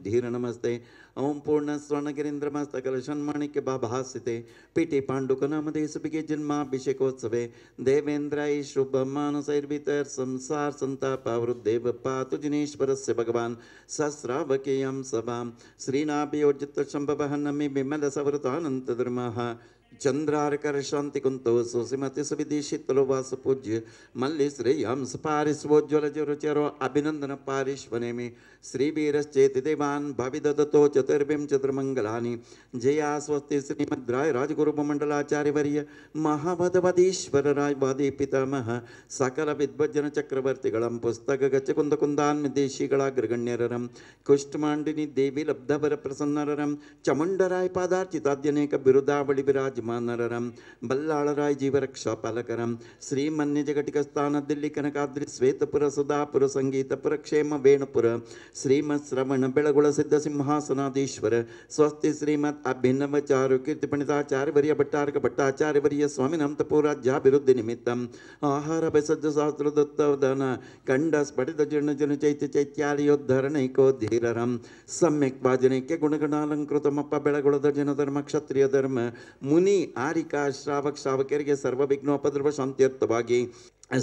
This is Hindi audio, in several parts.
बुद्धिर नमस्ते ओम पूर्ण स्वर्णगिरीन्द्रमस्तकलशन्माणिक्य भाभासिते पीठे पाण्डुकनामधेशपिके जन्माभिषेकोत्सवे देवेन्द्राय शुभमानसैर्वितैर् संसार संतापावृद्देव पातु जिनेश्वरस्य भगवान् सहस्रावकेयं सभां श्रीनाभियोजितशम्भवः नमि विमलसवृतानन्तधर्मः चंद्रारकर शांति कुंतो सुसिमति सुविधि शीतलो वास पूज्य मल्ली श्रेयम सपारिस्वोज्वल रुचिरो अभिनंदन पारिश्वने में श्री वीरश्चेति देवान् भविदत्तो चतुर्भिं चतुर्मंगलानि जया स्वस्ति श्रीमद्राय राजगुरुमंडलाचार्य वर्य महाभदवदीश्वर राय वादी पितामह सकल विद्वज्जन चक्रवर्तिगळं पुस्तक गच्छ कुंद कुंदान् देशीगळाग्रगण्यररं कुष्ठमांडिनी देवी लब्धवर प्रसन्नररं चमुंडराय पादार्चिताद्यनेक बिरुदावळि विराजमानररं बल्लाळराय जीवरक्षा पालकरं श्रीमन्यजगटिकस्थान दिल्ली कनकाद्रि श्वेतपुर सुधापुर संगीतपुर क्षेम वेणुपुर श्रीमत् श्रवण बेळगुळ सिद्ध सिंहासनाधीश्वर स्वस्ति श्रीमत् अभिनव चारु कीर्तिपणिताचार्य वर्य भट्टारक भट्टाचार्य वर्य स्वामिनं तपोराज्याभिवृद्धि निमित्तम् आहार भसज्ज शास्त्र दत्तवदन कंड स्फटित जीर्ण जन चैत्य चैत्यालयोद्धरणैकोद्धीररं सम्यक् वाजनैक्य गुणगणालंकृतमप्प बेळगुळद जन धर्म क्षत्रिय धर्म मुनि आरिका श्रावक श्रावकರಿಗೆ ಸರ್ವ ವಿಘ್ನೋಪದ್ರವ ಶಾಂತ್ಯರ್ಥವಾಗಿ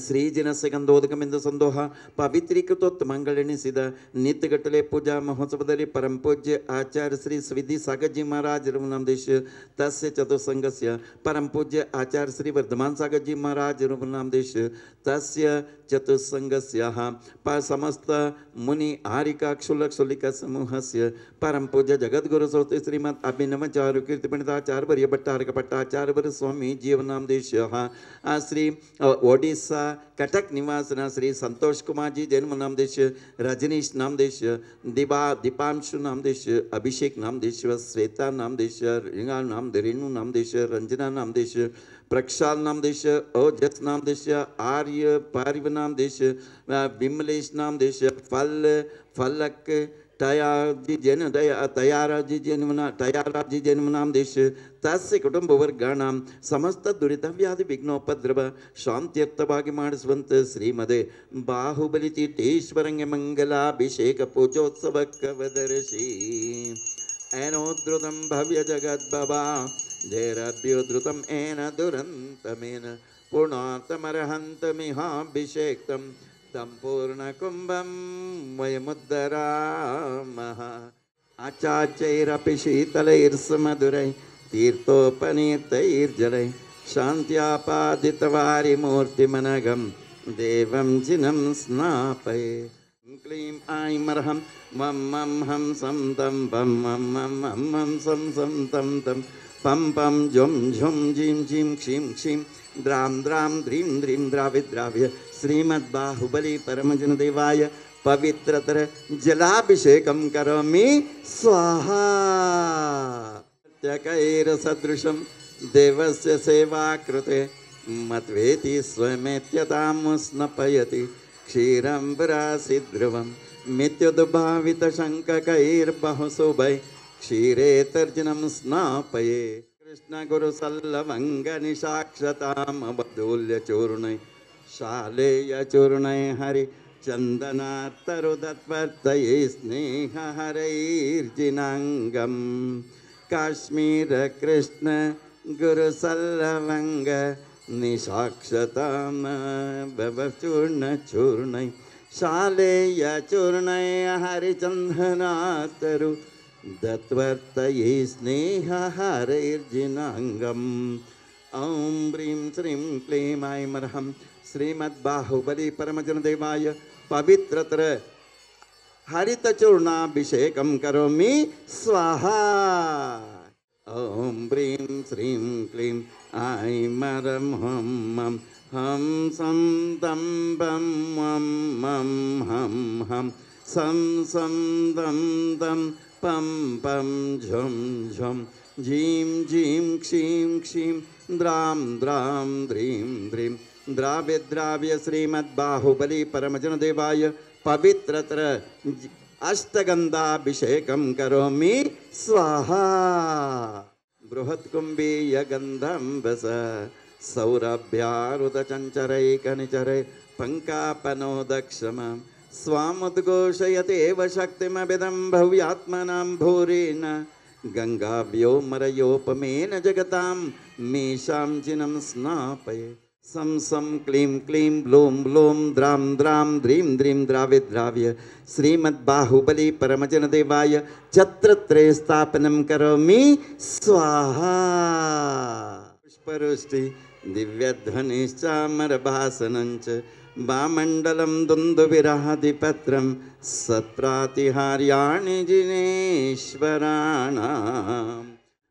ಶ್ರೀಜಿನಸ್ಯ ಗಂಧೋದಕಮಿಂದ ಸಂದೋಹ ಪವಿತ್ರೀಕೃತೋತ್ತಮಗಳೆನಿಸಿದ ನಿತ್ಯಗಟ್ಟಲೆ ಪೂಜಾ ಮಹೋತ್ಸವದಲ್ಲಿ ಪರಂ ಪೂಜ್ಯ ಆಚಾರ್ಯ ಶ್ರೀ ಸ್ವಿಧಿ ಸಾಗರ್ಜಿ ಮಹಾರಾಜ ನಾಮದೇಶ ತಸ್ಯ ಚತುಸ್ಸಂಗಸ್ಯ ಪರಂ ಪೂಜ್ಯ ಆಚಾರ್ಯ ಶ್ರೀ ವರ್ಧಮಾನ್ ಸಾಗರ್ಜಿ ಮಹಾರಾಜ ನಾಮದೇಶ ತಸ್ಯ ಚತುಸ್ಸಂಗಸ್ಯ ಸಮಸ್ತ ಮುನಿ ಆರಿಕಾ ಕ್ಷುಲ್ಲಕ ಕ್ಷುಲ್ಲಿಕ ಸಮೂಹಸ್ಯ ಪರಂ ಪೂಜ್ಯ ಜಗದ್ಗುರು ಸ್ವಸ್ತಿ ಶ್ರೀಮದ್ ಅಭಿನವಚಾರು ಕೀರ್ತಿಪಣಿತಾಚಾರ್ಯ ವರ್ಯ ಭಟ್ಟಾರಕ ಭಟ್ಟಾಚಾರ್ಯ ವರ್ಯ ಸ್ವಾಮಿ जीवनामदेश श्री ओडिशा कटक निवासना श्री संतोष कुमार जी जन्म नामदेश रजनीश नामदेश दीपांशु नामदेश अभिषेक नामदेश श्वेता नामदेश रिंगा नाम रेणु नामदेश रंजना नामदेश प्रक्षाल नामदेश ओजस नामदेश आर्य पारिव नामदेश विमलेश नामदेश फलक तयाजी जन्म नाम देश तस्य कुटुंब वर्गाणां समस्त दुरितव्याधि विघ्नोपद्रव शांत्यर्थವಾಗಿ ಮಾಡಿಸುವಂತ ಶ್ರೀಮದೆ ಬಾಹುಬಲಿ ತೀರ್ಥೇಶ್ವರಂಗೆ ಮಂಗಲಾಭಿಷೇಕ ಪೂಜೋತ್ಸವ ಕವದರ್ಶಿ ಏನೋದ್ರುತಂ ಭವ್ಯ ಜಗದ್ಭವಾ ಧೈರ್ಯಭ್ಯೋದ್ರುತಂ ಏನ ದುರಂತಮೇನ ಪೂರ್ಣಾತಮರ್ಹಂತಮಿಹಾಭಿಷೇಕ್ತಂ संपूर्ण कुंभं वयमुद्धरामः आचाचैरपि शीतलैर्समधुरै तीर्थोपनीतैर्जलै शान्त्यापादितवारिमूर्तिमनघं देवं जिनं स्नापये क्लीं ऐमर्हं मं मं हं सं तं पं मं मं हं मं सं सं तं तं पं पं झुं झुं झीं झीं क्षीं क्षीं द्रां द्रां द्रीं द्रीं द्राव्य श्रीमद् बाहुबली परमजन देवाय पवित्रतर जलाभिषेकं करोमि स्वाहा त्यकैर सदृशं देवस्य सेवा कृते मत्वेति स्वमेत्यतां स्नपयति क्षीरं विरासिद्ध्रुवं मित्युद्भावितशङ्ककैर्बहुशुभै क्षीरे तर्जनं स्नापये कृष्ण गुरु सल्लवंग निशाक्षतामवदूल्य चूर्णै शालेय चूर्णै हरि चन्दनात्तरुदत्वर्तये स्नेहहरैर्जिनाङ्गं काश्मीर कृष्ण गुरु सल्लवंग निशाक्षताम चूर्ण चूर्णै शालेय चूर्णै हरि चन्दनात्तरु दत्वर्तये स्नेहहरैर्जिनाङ्गम् ॐ ह्रीं श्रीं क्लीं ऐमर्हं श्रीमद्बाहुबली परमजनदेवाय पवित्रतर हरितचूर्णाभिषेकं करोमि स्वाहा ॐ ह्रीं श्रीं क्लीं ऐमर्हं हं सं तं पं मं मं हं हं सं सं दं दं पं पं झुं झुं झीं झीं क्षीं क्षीं द्रां द्रां द्रीं द्रीं द्राव्य श्रीमद्बाहुबली परमजनदेवाय पवित्रतर अष्टगंधाभिषेकं करोमि स्वाहा बृहत्कुंभीय गंधं वस सौरभ्यारुदचंचरैकनिचरै पंकापनोदक्षम स्वामुद्घोषयतेव शक्तिमभिदं भव्यात्मनां भूरेण गङ्गाव्योमरयोपमेन जगतां मेषां जिनं स्नापये सं सं क्लीं क्लीं ब्लूं ब्लूं द्रां द्रां द्रीं द्रीं द्राव्य श्रीमद्बाहुबली परमजनदेवाय छत्रत्रय स्थापनं करोमि स्वाहा पुष्पवृष्टि दिव्यध्वनिश्चामरभासनञ्च वामण्डलं दुन्दुभिरादिपत्रं सत्प्रातिहार्याणि जिनेश्वराणाम्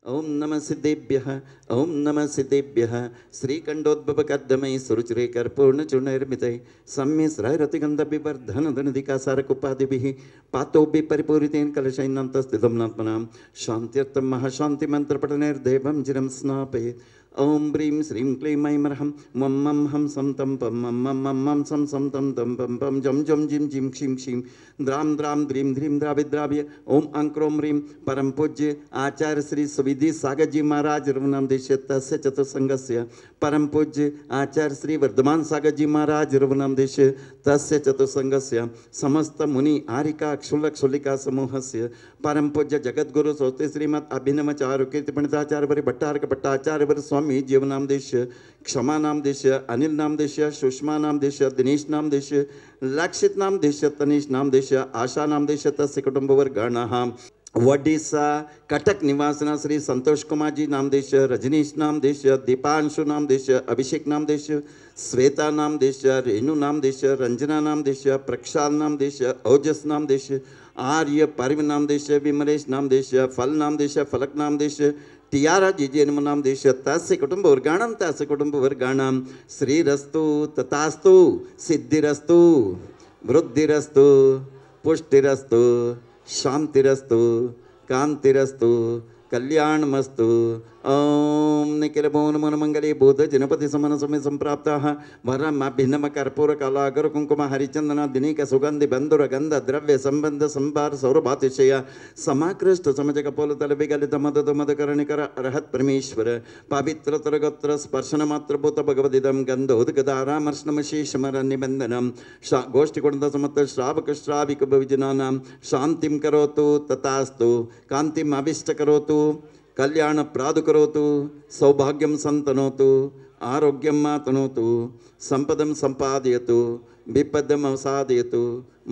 ओम नमः सिद्धेभ्यः ओम नमः सिद्धेभ्यः श्रीकण्ठोद्भवकर्दमैः सुरुचिरे कर्पूर्णचूर्णैर्मितैः सम्यस्रैरतिगन्धविवर्धनधनधिकासारकुपादिभिः पातोभिः परिपूरितेन कलशैनान्तस्थितं नात्मनां शान्त्यर्थं महाशान्तिमन्त्रपठनैर्देवं चिरं स्नापयेत् ओम ब्रीं श्रीं क्लीं ऐं ह्रं मं मं हं सं तं पं मं मं मं मं सं सं तं तं पं पं जं जं जिं जिं क्षीं क्षीं द्रां द्रां द्रीं ध्रीं द्राव्य ओम अंक्रों ह्रीं परम पूज्य आचार्य श्री सुविधि सागर जी महाराज रघुनामदेश तस्य चतुसंगस्य परम पूज्य आचार्य श्री वर्धमान सागर जी महाराज रघुनामदेश तस्य चतुसंगस्य समस्त मुनि आरिका क्षुल्लक क्षुल्लिका समूहस्य परम पूज्य जगद्गुरु सोते श्रीमद अभिनवचारु कीर्ति पंडिताचार्य भट्टारक भट्टाचार्य स्वामी जीवनामदेश क्षमा नामदेश अनिल नामदेश सुषमा नामदेश दिनेश नामदेश लक्षित नामदेश तनीश नामदेश आशा नामदेश तस्य कुटुंबवर्गाणाः वडिसा कटक निवासना श्री संतोष कुमार जी नामदेश रजनीश नामदेश दीपांशु नामदेश अभिषेक नामदेश श्वेता नामदेश रेणु नामदेश रंजना नामदेश प्रक्षाल नामदेश ओजस नामदेश आर्य परम नामदेश विमलेश नामदेश फल नामदेश फलक नामदेश टियारा जी जन्म नामदेश तस्य कुटुंबवर्गाणां श्रीरस्तु तथास्तु सिद्धिरस्तु वृद्धिरस्तु पुष्टिरस्तु शांतिरस्तु कांतिरस्तु कल्याणमस्तु ओम निखिल भुवन मनमंगले बोध जनपति समन समय संप्राप्ताः वरम भिन्नम कर्पूर कलागर कुंकुम हरिचंदन दिनीक सुगंधि बंधुर गंध द्रव्य संबंध संभार सौरभातिशय समाकृष्ट समज कपोल तल विगलित मद मदकरणिकर अर्हत परमेश्वर पवित्र तरगोत्र स्पर्शन मात्र भूत भगवदिदम गंधोदगदारामर्शनम शेषमर निबंधनम गोष्ठी कुंड समत श्रावक श्राविक विजनानां शांतिं करोतु तथास्तु कांतिम अभिष्ट करोतु कल्याण प्रादु करोतु सौभाग्यम संतनोतु आरोग्यम मातनोतु संपदम संपादयतु विपदम अवसादयतु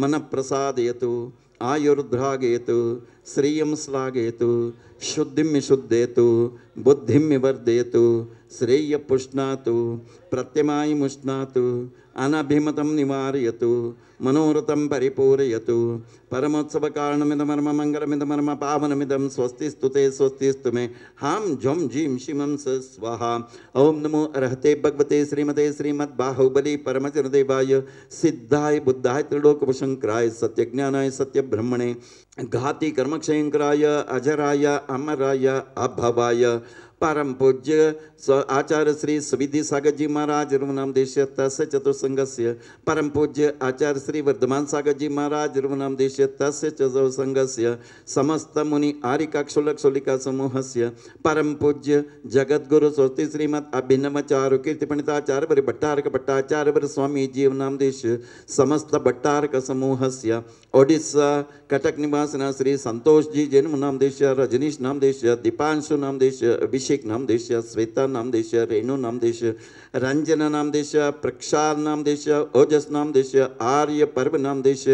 मन प्रसादयतु आयुर्द्रागयतु श्रियं श्लाघयतु शुद्धिं शुद्धयतु बुद्धिं वर्धयतु श्रेय पुष्णातु प्रत्यमायमुष्णातु अनभिमतं निवारयतु मनोरथं परिपूरयतु परमोत्सव कारणमिदमर्म मंगलमिदमर्म पावनमिदं स्वस्तिस्तुते स्वस्तिस्तु मे हां झं जीं शिमं स स्वाहा ओम नमो अर्हते भगवते श्रीमते श्रीमद्बाहुबली परमजनदेवाय सिद्धाय बुद्धाय त्रिलोकवशंकराय सत्यज्ञानाय सत्यब्रह्मणे घाति कर्मक्षयंकराय अजराय अमराय अभवाय परम पूज्य आचार्य श्री सुविधि सागर जी महाराज रघुनामदेश तस्य चतुसंगस्य परम पूज्य आचार्य श्री वर्धमान सागर जी महाराज रघुनामदेश तस्य चतुसंगस्य समस्त मुनि आरिका क्षुल्लक क्षुल्लिका समूहस्य परम पूज्य जगद्गुरु स्वस्ति श्रीमद अभिनवचारु कीर्ति पंडिताचार्य भट्टारक भट्टाचार्य स्वामी जीवनामदेश समस्त भट्टारक समूहस्य ओडिशा कटक निवासना श्री संतोष जी जन्म नामदेश रजनीश नामदेश दीपांशु नामदेश अभिषेक नामदेश श्वेता नामदेश रेणु नामदेश रंजना नामदेश प्रक्षाल नामदेश ओजस नामदेश आर्य पर्व नामदेश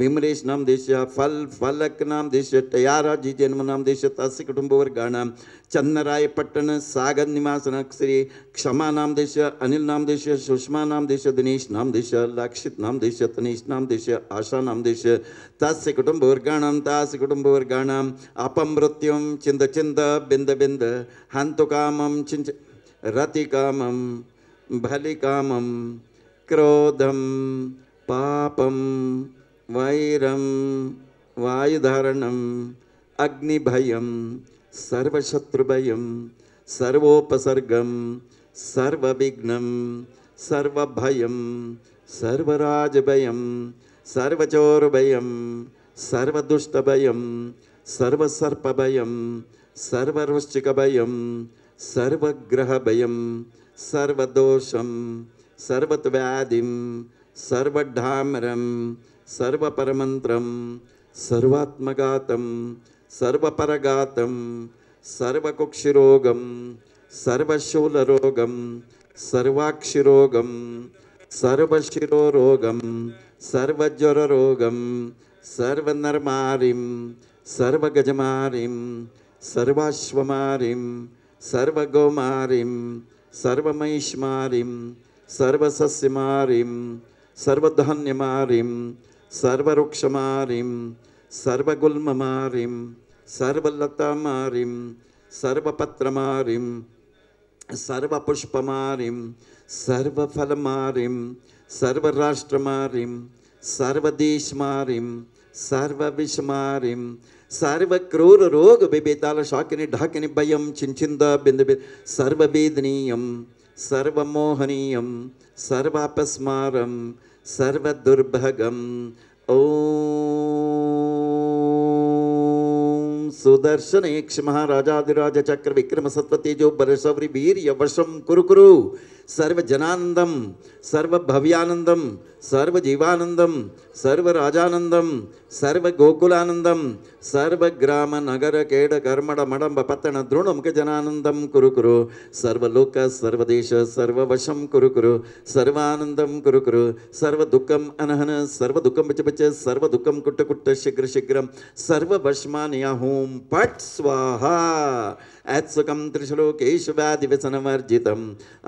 विमलेश नामदेश फल फलक नामदेश टयारा जी जन्म नामदेश तस्य कुटुंबवर्गाणां चन्नराय पट्टण सागर निवासन श्री क्षमा नामदेश अनिल नामदेश सुषमा नामदेश दिनेश नामदेश लक्षित नामदेश तनीश नामदेश आशा नामदेश तस्य कुटुंबवर्गाणां अपमृत्युं चिंद चिंद बिंद बिंद हंतु कामं चिंच रति कामं भलि कामं क्रोधं पापं वैरं वायुधारणं अग्निभयं सर्वशत्रुभयं सर्वोपसर्गं सर्वविघ्नं सर्वभयं सर्वराजभयं सर्वचोरभयं सर्वदुष्टभयं सर्वसर्पभयं सर्ववृश्चिकभयं सर्वग्रहभयं सर्वदोषं सर्वव्याधिं सर्वडामरं सर्वपरमन्त्रं सर्वात्मघातं सर्वपरघातं सर्वकुक्षिरोगं सर्वशूलरोगं सर्वाक्षिरोगं सर्वशिरोरोगं सर्वज्वररोगं सर्वनर्मारिं सर्वगजमारिं सर्वाश्वमारिं सर्वगोमारिं सर्वमहिष्मारिं सर्वसस्यमारिं सर्वधान्यमारिं सर्ववृक्षमारिं सर्वगुल्ममारिं सर्वलतामारिं सर्वपत्रमारिं सर्वपुष्पमारिं सर्वफलमारिं सर्वराष्ट्रमारिं सर्वदेशमारिं सर्वविषमारिं सर्वक्रूर रोग बेताल शाकिनी ढाकिनी भयं चिंचिंद बिंद सर्ववेदनीयं सर्वमोहनीयं सर्वापस्मारं सर्वदुर्भगं ओम सुदर्शनेक्ष महाराजाधिराज चक्र विक्रम सत्वतेजो बरसवरी वीर यवशम कुरु कुरु सर्व जनानंदम सर्व भव्यानंदम सर्व जीवानंदम सर्व राजानंदम सर्व गोकुलानंदम सर्व ग्राम नगर केड कर्मड मडंब पत्तन द्रोणमुख जनानंदम कुरु कुरु सर्वलोक सर्वदेश सर्ववशम कुरु कुरु सर्वानंदम कुरु कुरु सर्व दुःखम अनहन सर्व दुःखम बच बच सर्व दुःखम कुट्ट कुट्ट शीघ्र शीघ्रम सर्व वशमानया होम पट स्वाहा ऐत्सुकं त्रिश्लोकेषु व्याधिव्यसनवर्जितम्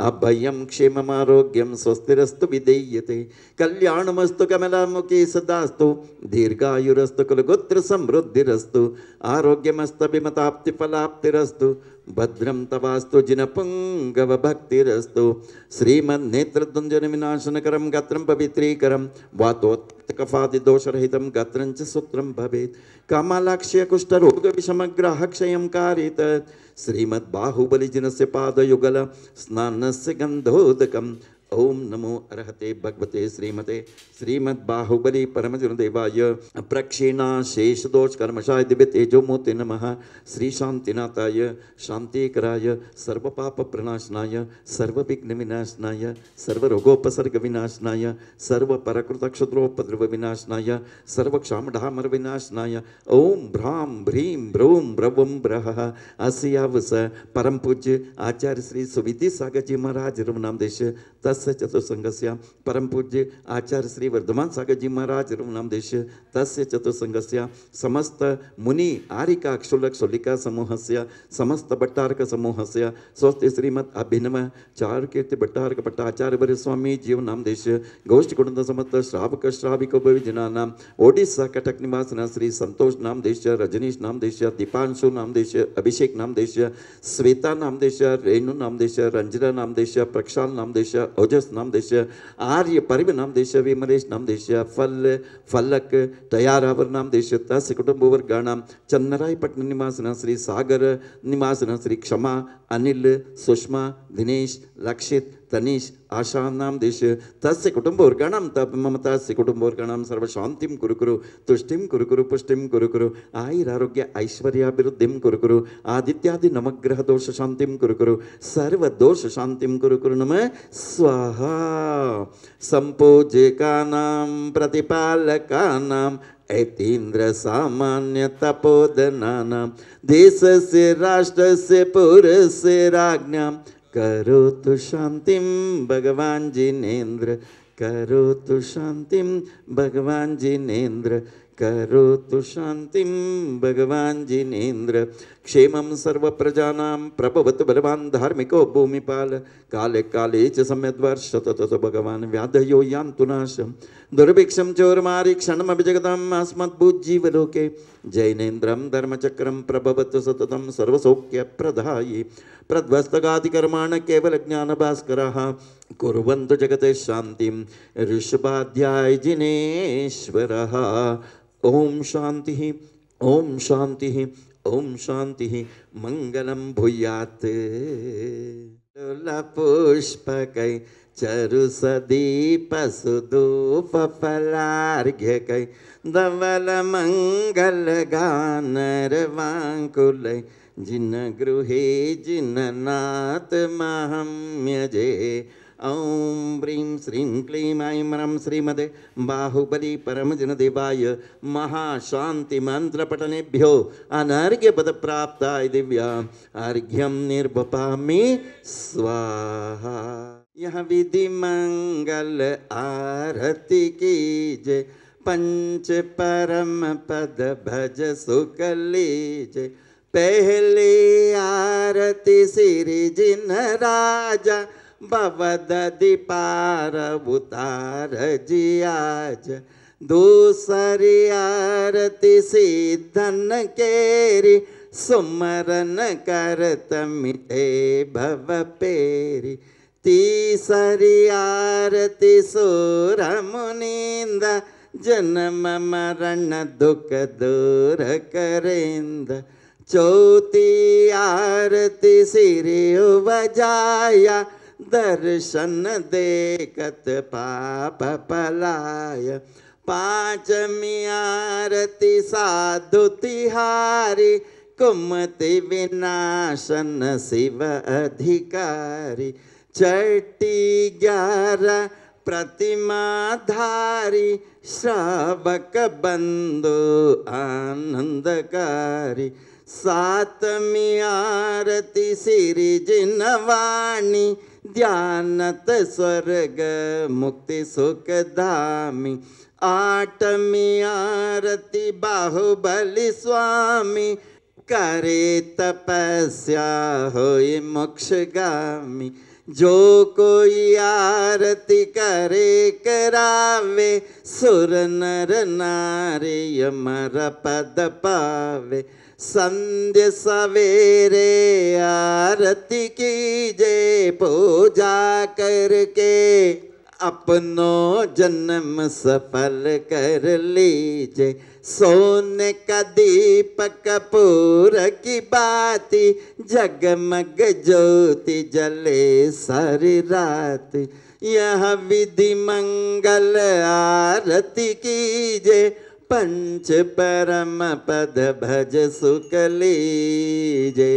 अभयं क्षेममारोग्यं स्वस्तिरस्तु विधेयते कल्याणमस्तु कमलामुखे सदास्तु दीर्घायुरस्तु कुलगोत्र समृद्धिरस्तु आरोग्यमस्तभिमताप्तिफलाप्तिरस्तु भद्रं तवास्तु जिनपुंगव भक्तिरस्तु श्रीमन्नेत्रद्वन्द्वविनाशनकरं गात्रं पवित्रीकरं वातोत्कफादिदोषरहितं गात्रं च सूत्रं भवेत् कामालाक्ष्य कुष्ठरोगविषमग्रह क्षयं कारित श्रीमद्बाहुबलिजिनस्य पादयुगल स्नानस्य गन्धोदकम् ओम नमो अर्हते भगवते श्रीमते श्रीमद्बाहुबली परमजनदेवाय प्रक्षीणा शेष दोष कर्मशाय दिव्य तेजोमूर्ति नमः श्री शांतिनाथाय शांतिकराय सर्व पाप प्रणाशनाय सर्व विघ्न विनाशनाय सर्व रोगोपसर्ग विनाशनाय सर्व परकृत क्षुद्रोपद्रव विनाशनाय सर्व क्षामढामर विनाशनाय ओम भ्रां भ्रीं ब्रूं ब्रवं ब्रह अस्यावस परम पूज्य आचार्य श्री सुविधि सागर जी महाराज रघुनामदेश तस्य चतुसंगस्य परम पूज्य आचार्य श्री वर्धमान सागर जी महाराज रघुनामदेश तस्य चतुसंगस्य समस्त मुनि आरिका क्षुलक शोलिका समूहस्य समस्त भट्टारक समूहस्य स्वस्ति श्रीमद अभिनव चार कीर्ति भट्टारक भट्टाचार्य वर स्वामी जीव नामदेश गोष्ठ कुटुंब समस्त श्रावक श्राविक भविजनानां ओडिशा कटक निवासिना श्री संतोष नामदेश रजनीश नामदेश दीपांशु नामदेश अभिषेक नामदेश श्वेता नामदेश रेणु नामदेश रंजना नामदेश प्रक्षाल नामदेश ओजस नामदेश आर्य परिव नामदेश विमलेश नामदेश फलक तयारावर नामदेश तस्य कुटुंबवर्गाणां चन्नरायपट्टण निवासिना श्री सागर निवासिना श्री क्षमा अनिल सुषमा दिनेश लक्षित तनीश आशा नामदेश तस्य कुटुंबवर्गाणां मम तस्य कुटुंबवर्गाणां सर्वशान्तिं कुरु कुरु तुष्टिं कुरु कुरु पुष्टिं कुरु कुरु आयुरारोग्य ऐश्वर्याभिवृद्धिं कुरु कुरु आदित्यादि नवग्रह दोष शान्तिं कुरु कुरु सर्वदोष शान्तिं कुरु कुरु नमः स्वाहा संपूज्यकानां प्रतिपालकानां ऐतीन्द्र सामान्य तपोधनानां देशस्य राष्ट्रस्य पुरस्य राज्ञां करोतु शांतिं भगवान जिनेन्द्र करोतु शांतिं भगवान जिनेन्द्र करोतु शांतिं भगवान जिनेन्द्र क्षेमं सर्वप्रजानां प्रभवतु बलवान् धार्मिको भूमिपाल काले काले च सम्यद्वर्षतु ततो भगवान् व्याधयो यान्तु नाशं दुर्भिक्षं चोरमारि क्षणमभिजगताम् अस्मद्भूज्जीवलोके जैनेन्द्रं धर्मचक्रं प्रभवतु सततं सर्वसौख्यप्रदायि प्रध्वस्तगादिकर्माण केवलज्ञानभास्करः कुर्वन्तु जगते शान्तिं ऋषभाध्याय जिनेश्वरः ओम शांति ओम शांति ओम शांति मंगलम भूयात् पुष्पकै चरु सदीप सुधूप फलार्घ्यकै धवल मंगल गानर वांकुलै जिन गृहे जिन नाथ महम्यजे ॐ ह्रीं श्रीं क्लीं ऐं ह्रं श्रीमदे बाहुबली परमजनदेवाय महाशान्तिमन्त्रपठनेभ्यो अनर्घ्यपदप्राप्ताय दिव्या अर्घ्यं निर्वपामि स्वाहा। यह विधि मंगल आरती की जय, पंच परम पद भज सुख लीजय। पहली आरती श्री जिन राजा, भवदधि पार उतार जी आज। दूसरी आरती सिद्धन केरी, सुमरन करत मिटे भव पेरी। तीसरी आरती सुर मुनिंद, जन्म मरण दुख दूर करेंद। चौथी आरती सिरि बजाया, दर्शन देखत पाप पलाय। पांचमी आरती साधु तिहारी, कुमति विनाशन शिव अधिकारी। छठी 11 प्रतिमाधारी, श्रावक बंधु आनंदकारी। सातमी आरती श्री जिनवाणी, ध्यानत स्वर्ग मुक्ति सुख धामी। आठमी आरती बाहुबली स्वामी, करे तपस्या होय मोक्षगामी। जो कोई आरती करे करावे, सुर नर नारी अमर पद पावे। संध्या सवेरे आरती कीजे, पूजा करके अपनो जन्म सफल कर लीजे। सोने का दीपक कपूर की बाती, जगमग ज्योति जले सारी रात। यह विधि मंगल आरती कीजे, पंच परम पद भज सुख लीजे।